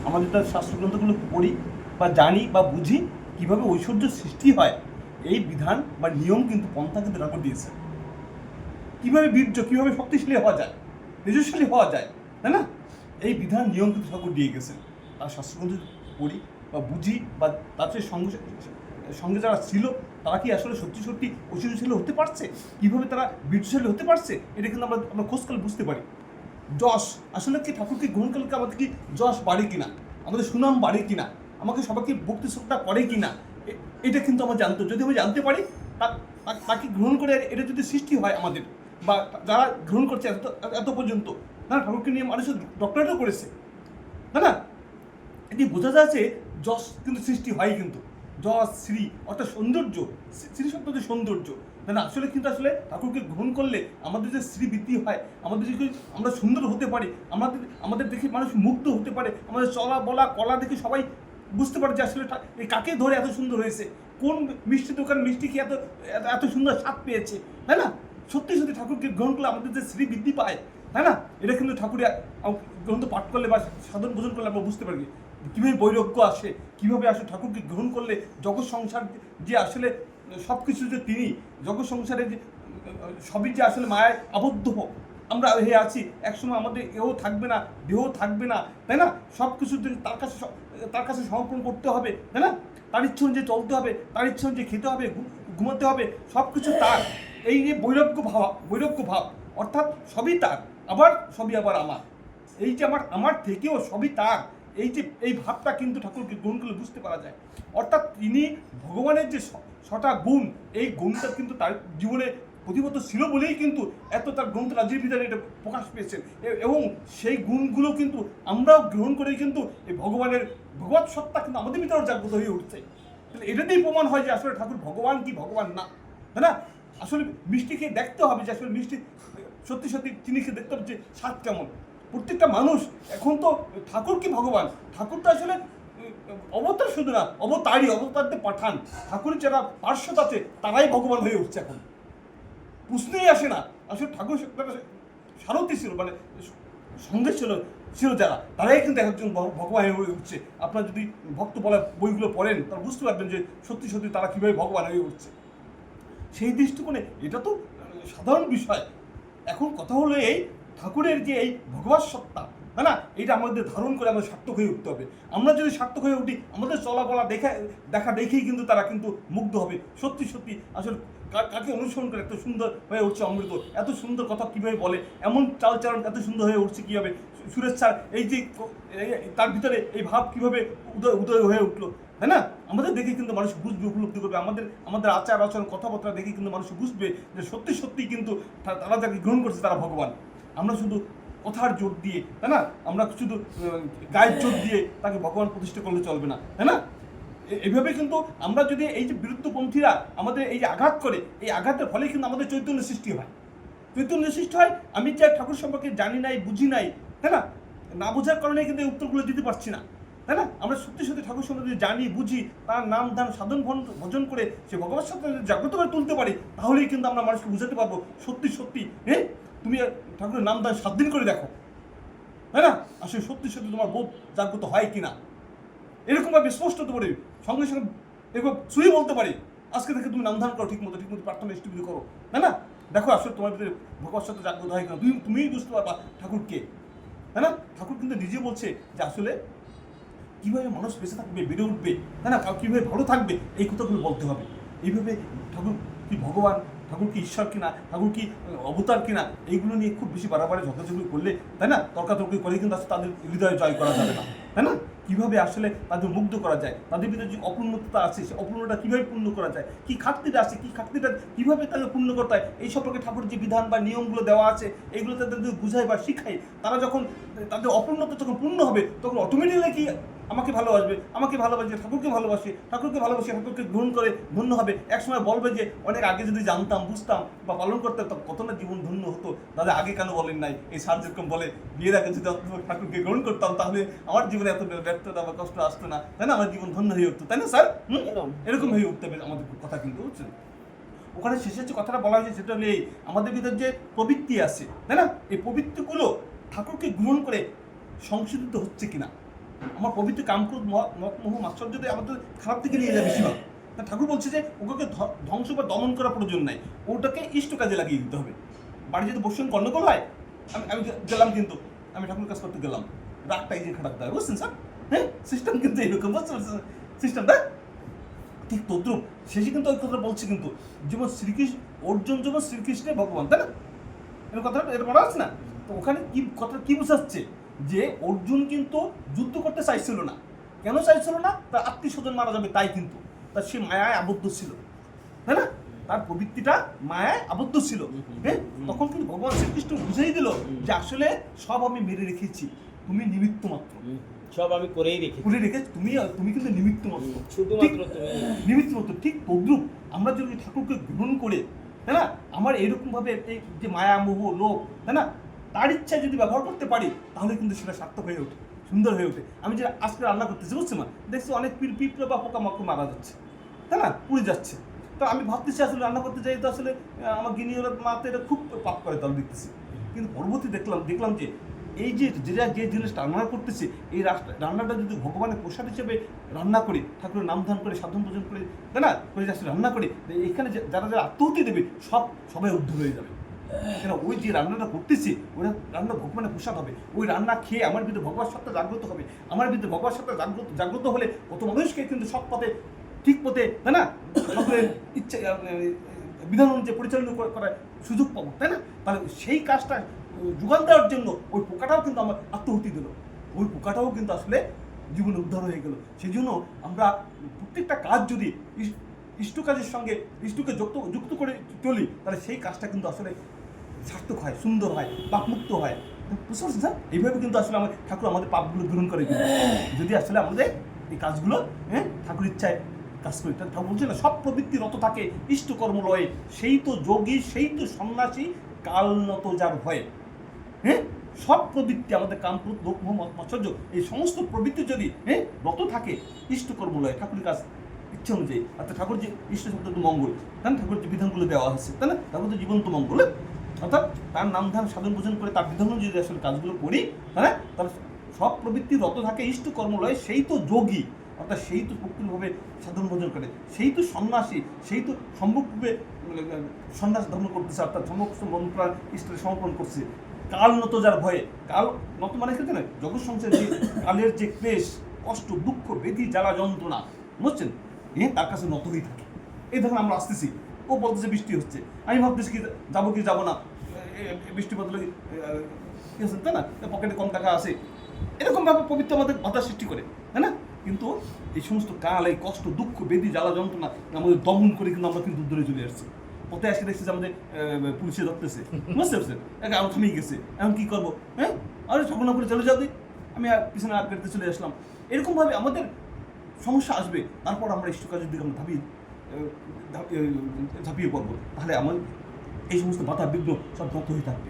আমাদের তার শাস্ত্রগ্রন্থগুলো পড়ি বা জানি বা বুঝি কীভাবে ঐশ্বর্য সৃষ্টি হয়, এই বিধান বা নিয়ম কিন্তু পন্থা কিন্তু ঠাকুর দিয়েছে। কীভাবে বীর্য, কীভাবে শক্তিশালী হওয়া যায়, তেজস্বী হওয়া যায়, তাই না? এই বিধান নিয়ম কিন্তু ঠাকুর দিয়ে গেছেন। তার শাস্ত্রগ্রন্থ পড়ি বা বুঝি বা তার সঙ্গে সঙ্গে যারা ছিল তারা কি আসলে সত্যি সত্যি ঐশ্বর্যশালী হতে পারছে, কীভাবে তারা বীর্যশালী হতে পারছে, এটা কিন্তু আমরা খোঁজ করলে বুঝতে পারি। যশ আসলে কি ঠাকুরকে গ্রহণ করলে আমাদের কি যশ বাড়ে কিনা, আমাদের সুনাম বাড়ে কিনা, আমাকে সবাইকে ভক্তি শ্রদ্ধা করে কিনা, এটা কিন্তু আমরা জানতে, যদি আমি জানতে পারি তাকে গ্রহণ করে এটা যদি সৃষ্টি হয় আমাদের, বা যারা গ্রহণ করছে এত পর্যন্ত, না ঠাকুরকে নিয়ে মানুষের ডক্টরেটও করেছে, তাই না? এটি বোঝা যাচ্ছে যশ কিন্তু সৃষ্টি হয়, কিন্তু যশ শ্রী অর্থাৎ সৌন্দর্য, শ্রী শব্দ যে সৌন্দর্য, তাই না? আসলে কিন্তু আসলে ঠাকুরকে গ্রহণ করলে আমাদের যে শ্রী বৃদ্ধি হয়, আমাদের যদি আমরা সুন্দর হতে পারি, আমাদের দেখে মানুষ মুগ্ধ হতে পারে, আমাদের চলা বলা কলা দেখে সবাই বুঝতে পারে যে আসলে কাকে ধরে এত সুন্দর হয়েছে, কোন মিষ্টি দোকান মিষ্টি কি এত এত সুন্দর স্বাদ পেয়েছে, তাই না? সত্যি সত্যি ঠাকুরকে গ্রহণ করলে আমাদের যে শ্রী বৃদ্ধি পায়, তাই না? এটা কিন্তু ঠাকুরের গ্রন্থ পাঠ করলে বা সাধন ভোজন করলে আমরা বুঝতে পারি কীভাবে বৈরাগ্য আসে, কীভাবে আসলে ঠাকুরকে গ্রহণ করলে জগৎ সংসার যে আসলে সব কিছু যে তিনি, জগৎ সংসারে যে সবই যে আসলে মায়ায় আবদ্ধ হোক, আমরা হয়ে আছি, একসময় আমাদের এও থাকবে না, দেহ থাকবে না, তাই না? সব কিছু তার কাছে সমর্পণ করতে হবে, তাই না? তার ইচ্ছা অনুযায়ী চলতে হবে, তার ইচ্ছা অনুযায়ী খেতে হবে, ঘুমাতে হবে, সব কিছু তার। এই যে বৈরাগ্য ভাব অর্থাৎ সবই তার, আবার সবই আবার আমার, এই যে আমার থেকেও সবই তার, এই ভাবটা কিন্তু ঠাকুরকে গুণ করলে বুঝতে পারা যায়। অর্থাৎ তিনি ভগবানের যে ছটা গুণ, এই গুণটা কিন্তু তার জীবনে প্রতিবদ্ধ ছিল বলেই কিন্তু এত তার গ্রন্থ রাজ্যের ভিতরে এটা প্রকাশ পেয়েছেন, এবং সেই গুণগুলো কিন্তু আমরাও গ্রহণ করেই কিন্তু এই ভগবত সত্তা কিন্তু আমাদের ভিতরেও জাগ্রত হয়ে উঠছে। এটাতেই প্রমাণ হয় যে আসলে ঠাকুর ভগবান কি ভগবান না, তাই না? আসলে মিষ্টি খেয়ে দেখতে হবে যে আসলে মিষ্টি সত্যি সত্যি চিনি খেয়ে দেখতে হবে যে স্বাদ কেমন। প্রত্যেকটা মানুষ এখন তো ঠাকুর কি ভগবান, ঠাকুর তো আসলে অবতার শুধু না, অবতারদের পাঠান, ঠাকুরের যারা পার্শ্বদ আছে তারাই ভগবান হয়ে উঠছে। এখন প্রশ্নই আসে না, আসলে ঠাকুর সারথি ছিল, মানে সঙ্গে ছিল যারা, তারাই কিন্তু একজন ভগবান হয়ে উঠছে। আপনার যদি ভক্ত বলা বইগুলো পড়েন তারা বুঝতে পারবেন যে সত্যি সত্যি তারা কীভাবে ভগবান হয়ে উঠছে। সেই দৃষ্টিকোণে এটা তো সাধারণ বিষয়। এখন কথা হলো এই ঠাকুরের যে এই ভগবত সত্তা, তাই না, এটা আমাদের ধারণ করে আমাদের সার্থক হয়ে উঠতে হবে। আমরা যদি সার্থক হয়ে উঠি, আমাদের চলাফলা দেখা দেখেই কিন্তু তারা কিন্তু মুগ্ধ হবে। সত্যি সত্যি আসলে কাকে অনুসরণ করে এত সুন্দর হয়ে উঠছে অমৃত, এত সুন্দর কথা কীভাবে বলে, এমন চালচরণ এত সুন্দর হয়ে উঠছে কীভাবে, সুরেশ স্যার এই যে তার ভিতরে এই ভাব কীভাবে উদয় হয়ে উঠলো, তাই না? আমাদের দেখে কিন্তু মানুষ বুঝবে, উপলব্ধি করবে, আমাদের আচার আচরণ কথাবার্তা দেখে কিন্তু মানুষ বুঝবে যে সত্যি সত্যি কিন্তু তারা যাকে গ্রহণ করছে তারা ভগবান। আমরা শুধু কথার জোর দিয়ে, তাই না, আমরা শুধু গায়ের জোর দিয়ে তাকে ভগবান প্রতিষ্ঠা করলে চলবে না, তাই না? এইভাবে কিন্তু আমরা যদি এই যে বিরুদ্ধপন্থীরা আমাদের এই যে আঘাত করে, এই আঘাতের ফলে কিন্তু আমাদের চৈতন্য সৃষ্টি হয়। আমি যে ঠাকুর সম্পর্কে জানি নাই, বুঝি নাই, তাই না, না বোঝার কারণে কিন্তু এই উত্তরগুলো দিতে পারছি না, তাই না? আমরা সত্যি সত্যি ঠাকুর সম্পর্কে জানি, বুঝি, তার নাম ধান সাধন ভজন করে সে ভগবত সাথে জাগ্রত করে তুলতে পারি, তাহলেই কিন্তু আমরা মানুষকে বুঝাতে পারবো সত্যি সত্যি তুমি ঠাকুরের নাম দান 7 দিন করে দেখো, তাই না, আসলে সত্যি সত্যি তোমার বোধ জাগ্রত হয় কিনা, এরকমভাবে স্পষ্ট হতে পারি, সঙ্গে সঙ্গে এরকম ছুঁয়ে বলতে পারি আজকে থেকে তুমি নামধান করো, ঠিক মতো প্রার্থনা ইষ্টবিধি করো, তাই না? দেখো আসলে তোমার ভিতরে ভগবত সাথে জাগ্রত হয় কিনা, তুমিই বুঝতে পারবা ঠাকুর কে, তাই না? ঠাকুর কিন্তু নিজে বলছে যে আসলে কীভাবে মানুষ বেঁচে থাকবে, বেড়ে উঠবে, তাই না, কীভাবে ভালো থাকবে, এই কথাগুলো বলতে হবে। এইভাবে ঠাকুর কি ভগবান, ঠাকুর কি ঈশ্বর কিনা, ঠাকুর কি অবতার কিনা, এইগুলো নিয়ে খুব বেশি বাড়াবাড়ি ঝগড়াঝগড়ি করলে, তাই না, তর্কাতর্কি করে কিন্তু তাদের হৃদয়ে জয় করা যাবে না, তাই না? কীভাবে আসলে তাদের মুগ্ধ করা যায়, তাদের ভিতরে যে অপূর্ণতা আছে সেই অপূর্ণতা কীভাবে পূর্ণ করা যায়, কী খাটতিটা আছে, কী খাটতিটা কীভাবে তাকে পূর্ণ করতে হয়, এই সম্পর্কে ঠাকুর যে বিধান বা নিয়মগুলো দেওয়া আছে এইগুলো তাদের যদি বুঝাই বা শিখাই, তারা যখন তাদের অপূর্ণতা যখন পূর্ণ হবে তখন অটোমেটিকলি কি আমাকে ভালোবাসবে, ঠাকুরকে ভালোবাসি, ঠাকুরকে গ্রহণ করে ধন্য হবে। একসময় বলবে যে অনেক আগে যদি জানতাম, বুঝতাম বা পালন করতাম তখন কত না জীবন ধন্য হতো, দাদা আগে কেন বলেন নাই। এই স্যার যেরকম বলে বিয়ের আগে যদি ঠাকুরকে গ্রহণ করতাম তাহলে আমার জীবনে এত ব্যর্থতা বা কষ্ট আসতো না, তাই না, আমার জীবন ধন্য হয়ে উঠতো, তাই না স্যার? এরকম হয়ে উঠতে হবে আমাদের কথা, কিন্তু বুঝছেন ওখানে শেষের যে কথাটা বলা হয়েছে সেটা হলে আমাদের ভিতরে যে প্রবৃত্তি আছে, তাই না, এই প্রবৃত্তিগুলো ঠাকুরকে গ্রহণ করে সংশোধিত হচ্ছে কিনা, আমার পবিত্র কামক্রোধ মোহ মাৎসর্য যদি আমাদের খারাপ দিকে নিয়ে যায় বেশিরভাগ। তা ঠাকুর বলছে যে ওকে ধ্বংস বা দমন করার প্রয়োজন নাই, ওটাকে ইষ্ট কাজে লাগিয়ে দিতে হবে। বাড়ি যদি বসে গণ্ডগোল হয়, আমি গেলাম, কিন্তু আমি ঠাকুরের কাজ করতে গেলাম, রাগটা এই যে খারাপ দেয়, বুঝছেন স্যার? হ্যাঁ, সিস্টেম কিন্তু এরকম, বুঝতে পারছেন সিস্টেমটা? ঠিক তদ্রুপ শেষে কিন্তু ওই কথাটা বলছে, কিন্তু যেমন শ্রীকৃষ্ণ অর্জুন যেমন শ্রীকৃষ্ণের ভগবান, তাই না? এর কথাটা এটা বলা আছে না? তো ওখানে কি কথাটা কি বোঝাচ্ছে, যে অর্জুন কিন্তু যুদ্ধ করতে চাইছিল না। কেন চাইছিল না? তার আত্মীয় স্বজন মারা যাবে তাই, কিন্তু তার সে মায়ায় আবদ্ধ ছিল, তাই না? তার প্রবৃত্তিটা মায়ায় আবদ্ধ ছিল। হ্যাঁ, তখন কিন্তু ভগবান শ্রীকৃষ্ণ বুঝেই দিল যে আসলে সব আমি মেরে রেখেছি, তুমি নিমিত্ত মাত্র, সব আমি করেই রেখেছি, তুমি কিন্তু নিমিত্ত মাত্র, শুধুমাত্র নিমিত্ত মাত্র। ঠিক তদ্রুপ আমরা যদি ঠাকুরকে গ্রহণ করে, তাই না, আমার এরকম ভাবে এই যে মায়া মোহ লোভ, তাই না, তার ইচ্ছায় যদি ব্যবহার করতে পারি, তাহলে কিন্তু সেটা সার্থক হয়ে ওঠে, সুন্দর হয়ে ওঠে। আমি যে আজকে রান্না করতেছি, বুঝছি মা, দেখছি অনেক পিঁপড়ে বা পোকামাকড় মারা যাচ্ছে, তাই না, পুড়ে যাচ্ছে। তো আমি ভাবতেছি আসলে রান্না করতে যাই তো আসলে আমার গিনিওরা মাতে এটা খুব পাপ করে, তাহলে দেখতেছি। কিন্তু পরবর্তী দেখলাম যে এই যে যে জিনিসটা রান্না করতেছি, এই রান্নাটা যদি ভগবানের প্রসাদ হিসেবে রান্না করি, ঠাকুরের নাম ধ্যান করে সাধন ভোজন করে, তাই না, করে আসলে রান্না করি, এখানে যারা আত্মহতি দেবে সবাই উদ্ধর হয়ে যাবে। কেন? ওই যে রান্নাটা করতেছি, ওই রান্না ভগবানের প্রসাদ হবে, ওই রান্না খেয়ে আমার ভিতরে ভগবান সত্তা জাগ্রত হবে, আমার ভিতরে ভগবান সত্তা জাগ্রত হলে কত মানুষকে কিন্তু সৎ পথে, ঠিক পথে, তাই না, ঠাকুরের ইচ্ছে বিধান অনুযায়ী পরিচালনা করার সুযোগ পাবো, তাই না? তাহলে সেই কাজটা যোগান দেওয়ার জন্য ওই পোকাটাও কিন্তু আমার আত্মহতি দিল, ওই পোকাটাও কিন্তু আসলে জীবনে উদ্ধার হয়ে গেল। সেই জন্য আমরা প্রত্যেকটা কাজ যদি ইষ্ট কাজের সঙ্গে ইষ্টকে যুক্ত করে চলি, তাহলে সেই কাজটা কিন্তু আসলে সার্থক হয়, সুন্দর হয়, পাপমুক্ত হয়। বুঝতে পারছেন স্যার? এইভাবে কিন্তু আসলে ঠাকুর আমাদের পাপগুলো গ্রহণ করে, কিন্তু যদি আসলে আমাদের এই কাজগুলো ঠাকুর ইচ্ছায় কাজ করি। তাহলে ঠাকুর বলছে না, সব প্রবৃত্তি রত থাকে ইষ্টকর্ম লয়ে, সেই তো যোগী, সেই তো সন্ন্যাসী, কাল নত যার ভয়ে। হ্যাঁ, সব প্রবৃত্তি আমাদের কামক্রোধ লোভ মোহ মাৎসর্য, এই সমস্ত প্রবৃত্তি যদি রত থাকে ইষ্টকর্ম লয়ে, ঠাকুরের কাজ ইচ্ছা অনুযায়ী, অর্থাৎ ঠাকুর যে ইষ্ট শব্দ তো মঙ্গল, তাই না, ঠাকুর যে বিধানগুলো দেওয়া হচ্ছে, তাই না, ঠাকুর তো জীবন্ত মঙ্গল, অর্থাৎ তার নাম ধ্যান সাধন ভোজন করে তার বিধান যদি আসলে কাজগুলো করি, তাই না, তাহলে সব প্রবৃত্তি রত থাকে ইষ্ট কর্মলয়, সেই তো যোগী, অর্থাৎ সেই তো ভক্তিভাবে সাধন ভোজন করে, সেই তো সন্ন্যাসী, সেই তো সম্মুখরূপে সন্ন্যাস ধর্ম করতেছে, অর্থাৎ সম্মুখ মন্ত্রাণ ইষ্টকে সমর্পণ করছে। কাল নত যার ভয়ে, কাল নত মানে কি জানেন, জগৎ সংসারে যে কালের যে ক্লেশ, কষ্ট, দুঃখ, বেদি, জ্বালা, যন্ত্রণা, বুঝছেন, তার কাছে নত হয়ে থাকে। এই ধরুন আমরা আসতেছি, ও বলতেছে বৃষ্টি হচ্ছে, আমি ভাবতেছি কি যাবো না, বৃষ্টি বদলে কি হচ্ছে, তাই না, পকেটে কম টাকা আছে, এরকমভাবে পবিত্র আমাদের বাধা সৃষ্টি করে, তাই না? কিন্তু এই সমস্ত কাল, এই কষ্ট, দুঃখ, বেদি, জ্বালা, যন্ত্রণা আমাদের দমন করে কিন্তু আমরা কিন্তু দূরে চলে আসছি। পথে আসে দেখছি যে আমাদের পুলিশে ধরতেছে, বুঝতে পারছেন, আমার থামিয়ে গেছে, এখন কি করবো? আরে ঠাকুর না করে চলে যাও, আমি পিছনে আগ বেরোতে চলে আসলাম। এরকমভাবে আমাদের সমস্যা আসবে, তারপর আমরা ইষ্ট কাজের দিকে আমরা ঝাঁপিয়ে পড়বো, তাহলে আমার এই সমস্ত বাধা বিঘ্ন সব নত হয়ে থাকবে।